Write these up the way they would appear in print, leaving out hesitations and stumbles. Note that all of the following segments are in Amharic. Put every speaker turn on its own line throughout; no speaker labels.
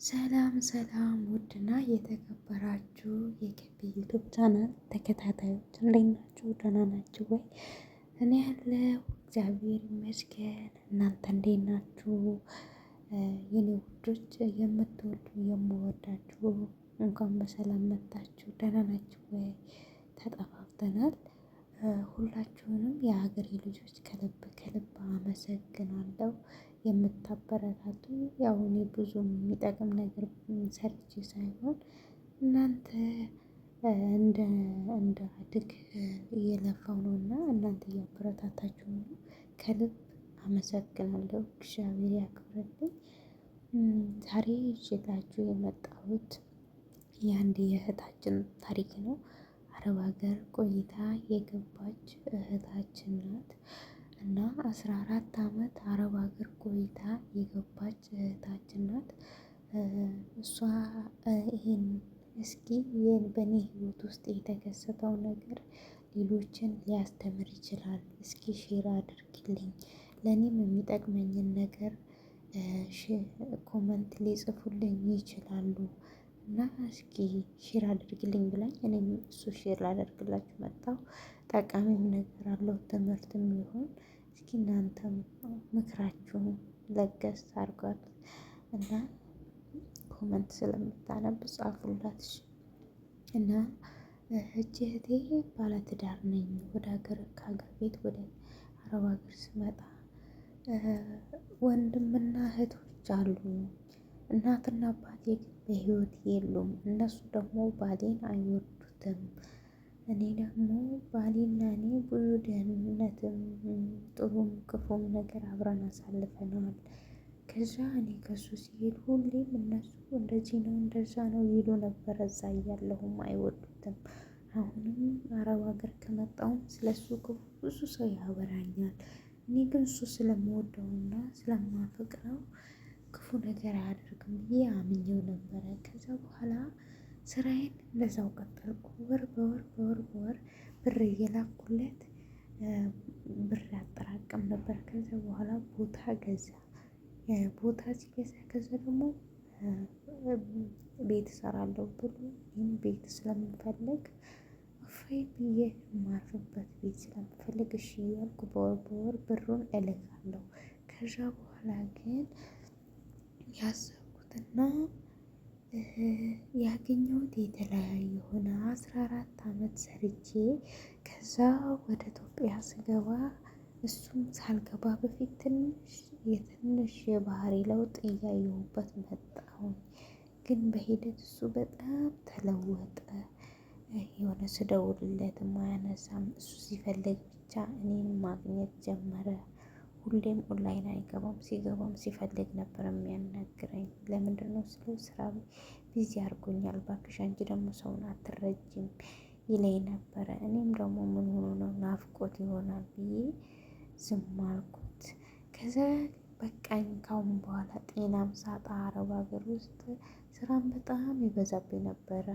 ሰላም ሰላም ውድና የተከበራችሁ የገቢ ዩቱብ ቻናል ተከታታዮች እንዴት ናችሁ? ደህና ናችሁ ወይ? እኔ ያለው እግዚአብሔር ይመስገን። እናንተ እንዴት ናችሁ? የኔ ውዶች የምትወዱ የምወዳችሁ እንኳን በሰላም መጣችሁ። ደህና ናችሁ ወይ? ተጠፋፍተናል። ሁላችሁንም የሀገሬ ልጆች ከልብ ከልብ አመሰግናለሁ። የምታበረታቱ ያው እኔ ብዙም የሚጠቅም ነገር ሰርቼ ሳይሆን እናንተ እንዳድግ እየለፋው ነውና እናንተ እያበረታታችሁ ነው። ከልብ አመሰግናለሁ። እግዚአብሔር ያክብርልኝ። ዛሬ ይዤላችሁ የመጣሁት የአንድ የእህታችን ታሪክ ነው። አረብ ሀገር ቆይታ የገባች እህታችን ናት እና 14 አመት አረብ ሀገር ቆይታ የገባች እህታችን ናት። እሷ ይሄን እስኪ በእኔ ህይወት ውስጥ የተከሰተው ነገር ሌሎችን ሊያስተምር ይችላል። እስኪ ሼር አድርግልኝ፣ ለእኔም የሚጠቅመኝን ነገር ኮመንት ሊጽፉልኝ ይችላሉ እና እስኪ ሼር አድርግልኝ ብላኝ እኔም እሱ ሼር ላደርግላችሁ መጣሁ። ጠቃሚም ነገር አለው ትምህርትም ይሁን። እስኪ እናንተም ምክራችሁን ለገስ አድርጓት እና ኮመንት ስለምታነብ ጻፉላት። እና እህቴ ባለትዳር ነኝ። ወደ ሀገር ከሀገር ቤት ወደ አረብ ሀገር ስመጣ ወንድምና እህቶች አሉኝ። እናትና አባቴ ግን በህይወት የሉም። እነሱ ደግሞ ባሌን አይወዱትም። እኔ ደግሞ ባሌና እኔ ብዙ ደህንነትም ጥሩም ክፉም ነገር አብረን አሳልፈናል። ከዛ እኔ ከሱ ሲሄድ ሁሌም እነሱ እንደዚህ ነው እንደዛ ነው ይሉ ነበር። እዛ እያለሁም አይወዱትም። አሁንም አረብ ሀገር ከመጣሁም ስለሱ ክፉ ብዙ ሰው ያወራኛል። እኔ ግን እሱ ስለምወደውና ስለማፈቅረው ክፉ ነገር አያደርግም ብዬ አምኜው ነበረ። ከዛ በኋላ ስራዬን እንደዛው ቀጠልኩ። ወር ብር እየላኩለት ብር ያጠራቅም ነበር። ከዛ በኋላ ቦታ ገዛ። ቦታ ሲገዛ ከዛ ደግሞ ቤት እሰራለሁ ብሎ ይህን ቤት ስለምፈልግ እፎይ ብዬ የማርፍበት ቤት ስለምፈልግ እሺ እያልኩ በወር ብሩን እልካለሁ። ከዛ በኋላ ግን ያሰብኩትና ያገኘሁት የተለያየ ሆነ። 14 አመት ሰርቼ ከዛ ወደ ኢትዮጵያ ስገባ እሱም ሳልገባ በፊት ትንሽ የባህሪ ለውጥ እያየሁበት መጣሁኝ። ግን በሂደት እሱ በጣም ተለወጠ። የሆነ ስደውልለት አያነሳም። እሱ ሲፈልግ ብቻ እኔን ማግኘት ጀመረ። ሁሌም ኦንላይን አይገባም። ሲገባም ሲፈልግ ነበር የሚያናግረኝ። ለምንድነው ስለው ስራ ቢዚ አድርጎኛል፣ እባክሽ አንቺ ደግሞ ሰውን አትረጂም ይለኝ ነበረ። እኔም ደግሞ ምን ሆኖ ነው ናፍቆት ይሆናል ብዬ ዝም አልኩት። ከዛ በቃኝ። ካሁን በኋላ ጤናም ሳጣ አረብ ሀገር ውስጥ ስራም በጣም ይበዛብኝ ነበረ።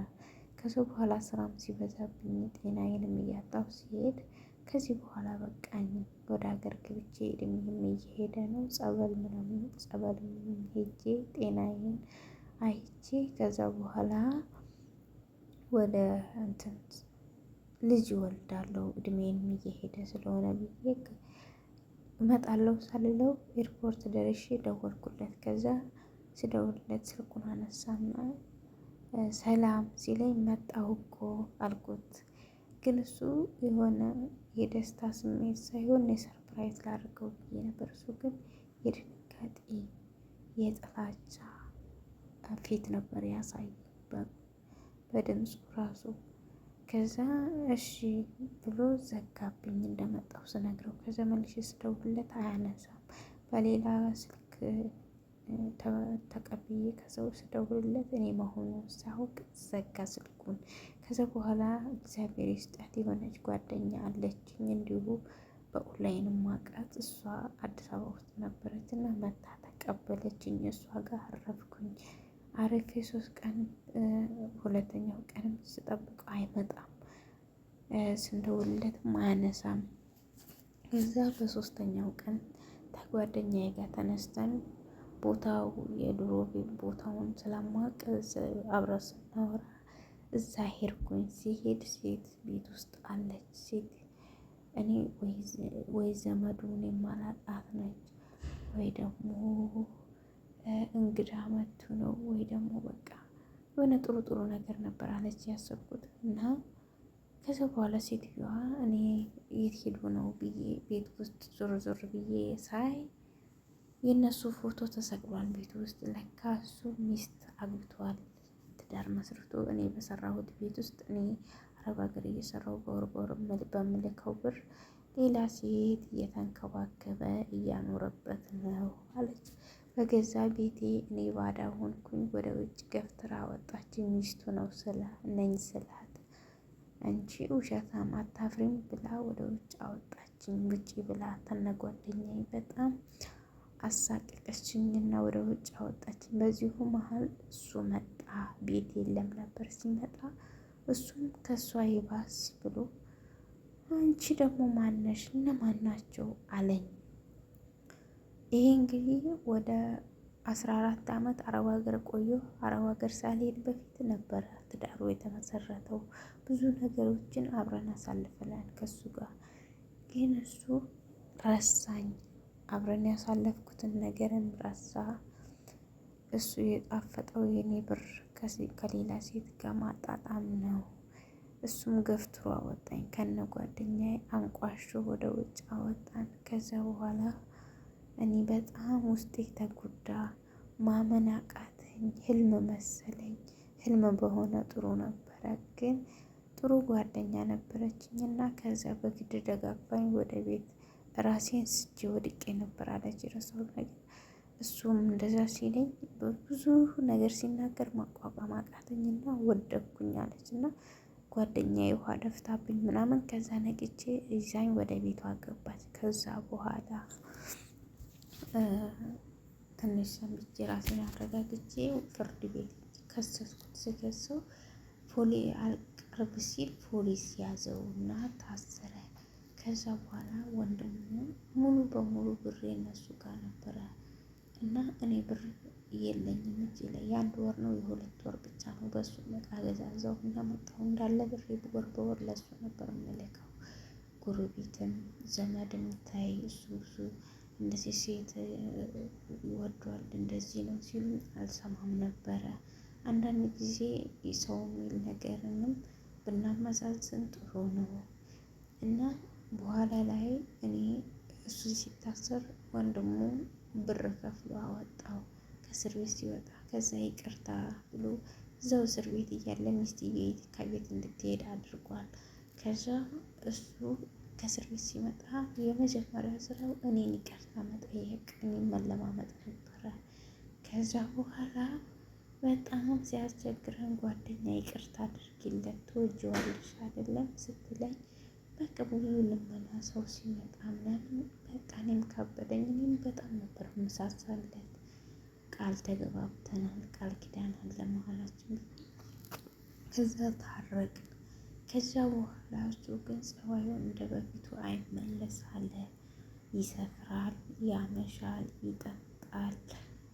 ከዛ በኋላ ስራም ሲበዛብኝ ጤናዬንም እያጣሁ ሲሄድ ከዚህ በኋላ በቃኝ። ወደ ሀገር ገብቼ እድሜም እየሄደ ነው። ጸበልም ሄጄ ጤናዬን አይቼ ከዛ በኋላ ወደ እንትን ልጅ እወልዳለሁ እድሜንም እየሄደ ስለሆነ ብዬ እመጣለሁ ሳልለው ኤርፖርት ደርሼ ደወልኩለት። ከዛ ስደውልለት ስልኩን አነሳና ሰላም ሲለኝ መጣሁ እኮ አልኩት። ግን እሱ የሆነ የደስታ ስሜት ሳይሆን የሰርፕራይዝ ላድርገው ብዬ ነበር። እሱ ግን የድንጋጤ የጥላቻ ፊት ነበር ያሳይ በድምፁ ራሱ። ከዛ እሺ ብሎ ዘጋብኝ እንደመጣሁ ስነግረው። ከዛ መልሼ ስደውልለት አያነሳም። በሌላ ስልክ ተቀብዬ ከሰው ስደውልለት እኔ መሆኑን ሳያውቅ ዘጋ ስልኩን። ከዛ በኋላ እግዚአብሔር ይስጣት የሆነች ጓደኛ አለችኝ እንዲሁ በኦንላይን ማውቃት። እሷ አዲስ አበባ ውስጥ ነበረች እና መታ ተቀበለችኝ። እሷ ጋር አረፍኩኝ። አረፌ 3 ቀን፣ ሁለተኛው ቀንም ስጠብቀው አይመጣም። ስንደውልለትም አያነሳም። እዛ በሶስተኛው ቀን ከጓደኛዬ ጋር ተነስተን ቦታው የድሮ ቦታውን ስለማውቅ አብረን ስናወራ እዛ ሄድኩኝ። ሲሄድ ሴት ቤት ውስጥ አለች። ሴት እኔ ወይ ዘመዱን የማላጣት ነች ወይ ደግሞ እንግዳ መቱ ነው ወይ ደግሞ በቃ የሆነ ጥሩ ጥሩ ነገር ነበር አለች ያሰብኩት። እና ከዛ በኋላ ሴትዮዋ እኔ የት ሄዱ ነው ብዬ ቤት ውስጥ ዞር ዞር ብዬ ሳይ የእነሱ ፎቶ ተሰቅሏል ቤት ውስጥ። ለካ እሱ ሚስት አግብቷል፣ ትዳር መስርቶ እኔ በሰራሁት ቤት ውስጥ እኔ አረብ ሀገር እየሰራሁ በወር በምልከው ብር ሌላ ሴት እየተንከባከበ እያኖረበት ነው አለች። በገዛ ቤቴ እኔ ባዳ ሆንኩኝ። ወደ ውጭ ገፍትራ አወጣችኝ። ሚስቱ ነው ነኝ ስላት አንቺ ውሸታም አታፍሪም ብላ ወደ ውጭ አወጣችኝ። ውጪ ብላ ተነጓደኛዬ በጣም አሳቀቀችኝና ወደ ውጭ አወጣችኝ። በዚሁ መሀል እሱ መጣ። ቤት የለም ነበር። ሲመጣ እሱም ከሷ ይባስ ብሎ አንቺ ደግሞ ማነሽ? እነማን ናቸው አለኝ። ይሄ እንግዲህ ወደ 14 ዓመት አረብ ሀገር ቆየሁ። አረብ ሀገር ሳልሄድ በፊት ነበረ ትዳሩ የተመሰረተው። ብዙ ነገሮችን አብረን አሳልፈናል ከሱ ጋር። ግን እሱ ረሳኝ። አብረን ያሳለፍኩትን ነገርን ረሳ። እሱ የጣፈጠው የኔ ብር ከሌላ ሴት ጋር ማጣጣም ነው። እሱም ገፍትሮ አወጣኝ። ከነ ጓደኛዬ አንቋሾ ወደ ውጭ አወጣን። ከዛ በኋላ እኔ በጣም ውስጤ ተጎዳ። ማመን አቃተኝ። ህልም መሰለኝ። ህልም በሆነ ጥሩ ነበረ፣ ግን ጥሩ ጓደኛ ነበረችኝ እና ከዛ በግድ ደጋግፋኝ ወደ ቤት ራሴን ስቼ ወድቄ ነበር አለች። የረሳሁት ነገር እሱም እንደዛ ሲለኝ ብዙ ነገር ሲናገር ማቋቋም አቃተኝና ወደቅኩኝ አለች። እና ጓደኛዬ ውሃ ደፍታብኝ ምናምን ከዛ ነቅቼ ይዛኝ ወደ ቤቷ ገባች። ከዛ በኋላ ትንሽ ሰንብቼ ራሴን አረጋግቼ ፍርድ ቤት ከሰስኩት። ስከሰው አልቀርብ ሲል ፖሊስ ያዘው እና ታሰረ። ከዛ በኋላ ወንድሙ ሙሉ በሙሉ ብር የነሱ ጋር ነበረ እና እኔ ብር የለኝም እጄ ላይ። የአንድ ወር ነው የሁለት ወር ብቻ ነው። በሱ እቃ ገዛዛው እና መጣሁ እንዳለ ብሬ ወር በወር ለሱ ነበር የምልከው። ጎረቤትም ዘመድም ታይ እሱ እንደዚህ ሴት ይወዷል እንደዚህ ነው ሲሉ አልሰማም ነበረ። አንዳንድ ጊዜ ሰው የሚል ነገርንም ብናመዛዝን ጥሩ ነው እና በኋላ ላይ እኔ እሱ ሲታሰር ወንድሙ ብር ከፍሎ አወጣው ከእስር ቤት ሲወጣ። ከዛ ይቅርታ ብሎ እዛው እስር ቤት እያለ ሚስትዬ ከቤት እንድትሄድ አድርጓል። ከዛ እሱ ከእስር ቤት ሲመጣ የመጀመሪያ ስራው እኔን ይቅርታ መጠየቅ፣ እኔን መለማመጥ ነበረ። ከዛ በኋላ በጣም ሲያስቸግረን ጓደኛ ይቅርታ አድርጊለት ትወጂዋለሽ አይደለም ስትለኝ በቃ ብዙ ልመና ሰው ሲመጣ ምናምን በቃ እኔም ከበደኝ። እኔም በጣም ነበር ምሳሳለት። ቃል ተገባብተናል፣ ቃል ኪዳን አለ መሀላችን። ከዛ ታረቅን። ከዛ በኋላ እሱ ግን ጸባዩ እንደ በፊቱ አይመለስ አለ። ይሰክራል፣ ያመሻል፣ ይጠጣል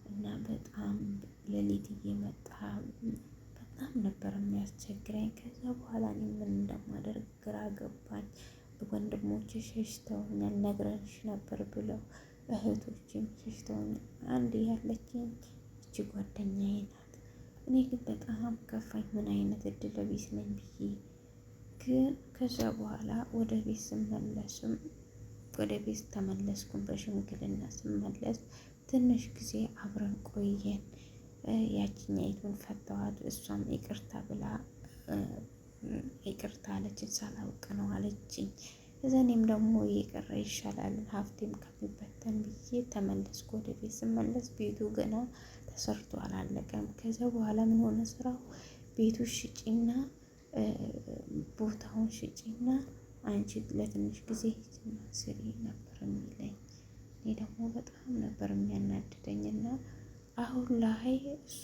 እና በጣም ሌሊት እየመጣ በጣም ነበር የሚያስቸግረኝ። ከዛ በኋላ እኔ ምን እንደማደርግ ግራ ገባኝ። ወንድሞቼ ሸሽተውኛል፣ ነግረንሽ ነበር ብለው እህቶችም ሸሽተውኛል። አንድ ያለችኝ እቺ ጓደኛዬ ናት። እኔ ግን በጣም ከፋኝ። ምን አይነት እድለ ቢስ ነኝ ብዬ ግን ከዛ በኋላ ወደ ቤት ስመለስም ወደ ቤት ተመለስኩ። በሽምግልና ስመለስ ትንሽ ጊዜ አብረን ቆየን። ያችኛይቱን ፈተዋት። እሷም ይቅርታ ብላ ይቅርታ አለችኝ። ሳላውቅ ነው አለችኝ። እዛ እኔም ደግሞ የቀረ ይሻላል ሀብቴም ከሚበተን ብዬ ተመለስኩ። ወደ ቤት ስመለስ ቤቱ ገና ተሰርቶ አላለቀም። ከዛ በኋላ ምን ሆነ ስራው ቤቱ ሽጪና ቦታውን ሽጪና አንቺ ለትንሽ ጊዜ ሂጂና ስሪ ነበር የሚለኝ። እኔ ደግሞ በጣም ነበር የሚያናድደኝና አሁን ላይ እሱ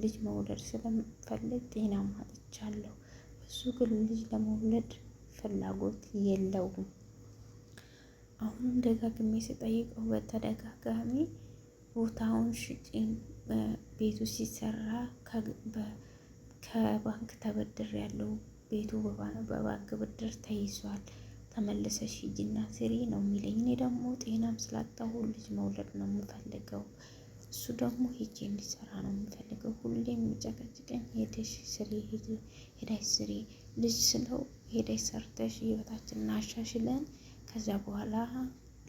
ልጅ መውለድ ስለምፈልግ ጤና ማጥቻለሁ። እሱ ግን ልጅ ለመውለድ ፍላጎት የለውም። አሁንም ደጋግሜ ስጠይቀው በተደጋጋሚ ቦታውን ሽጪን ቤቱ ሲሰራ ከባንክ ተበድር ያለው ቤቱ በባንክ ብድር ተይዟል፣ ተመልሰሽ ሂጂና ስሪ ነው የሚለኝ። እኔ ደግሞ ጤናም ስላጣሁ ልጅ መውለድ ነው የምፈልገው። እሱ ደግሞ ሄጄ እንዲሰራ ነው የምፈልገው። ሁሌም የሚጨቀጭቀኝ ሄደሽ ስሪ፣ ሄዳሽ ስሪ ልጅ ስለው ሄደሽ ሰርተሽ ህይወታችንን አሻሽለን ከዛ በኋላ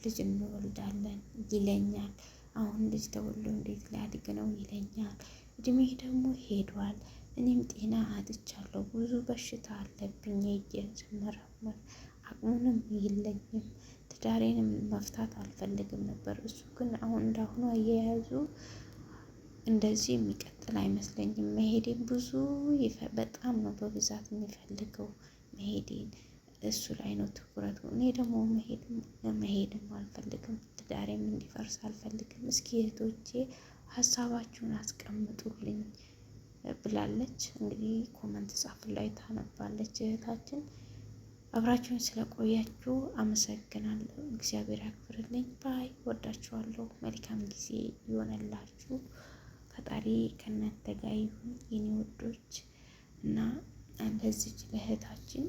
ልጅ እንወልዳለን ይለኛል። አሁን ልጅ ተወልዶ እንዴት ሊያድግ ነው ይለኛል። እድሜ ደግሞ ሄዷል። እኔም ጤና አጥቻለሁ። ብዙ በሽታ አለብኝ። ሄጄን ስመረመር አቅሙንም የለኝም። ትዳሬንም መፍታት አልፈልግም ነበር። እሱ ግን አሁን እንዳሁኑ አያያዙ እንደዚህ የሚቀጥል አይመስለኝም። መሄዴን በጣም ነው በብዛት የሚፈልገው መሄዴን። እሱ ላይ ነው ትኩረቱ። እኔ ደግሞ መሄድም አልፈልግም። ትዳሬም እንዲፈርስ አልፈልግም። እስኪ እህቶቼ ሀሳባችሁን አስቀምጡልኝ ብላለች። እንግዲህ ኮመንት ጻፍ ላይ ታነባለች እህታችን። አብራችሁን ስለቆያችሁ አመሰግናለሁ። እግዚአብሔር ያክብርልኝ። ባይ ወዳችኋለሁ። መልካም ጊዜ ይሆነላችሁ። ፈጣሪ ከእናንተ ጋር ይሁን የኔ ወዶች እና ለዚች ለእህታችን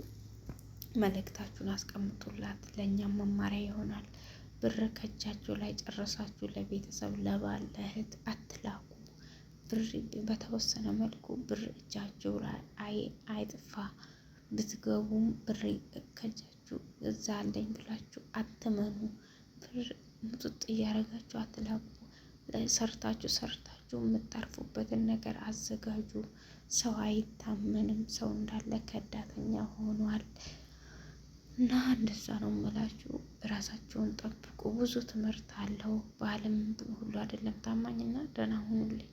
መልእክታችሁን አስቀምጡላት፣ ለእኛም መማሪያ ይሆናል። ብር ከእጃችሁ ላይ ጨረሳችሁ ለቤተሰብ ለባል ለእህት አትላኩ። ብር በተወሰነ መልኩ ብር እጃችሁ ላይ አይጥፋ። ብትገቡም ብር ከእጃችሁ እዛ አለኝ ብላችሁ አትመኑ። ብር ሙጥጥ እያደረጋችሁ አትላኩ። ሰርታችሁ የምታርፉበትን ነገር አዘጋጁ። ሰው አይታመንም። ሰው እንዳለ ከዳተኛ ሆኗል። እና እንደዛ ነው የምላችሁ። ራሳቸውን ጠብቁ። ብዙ ትምህርት አለው። ባልም ሁሉ አይደለም ታማኝና ደህና ሁኑልኝ።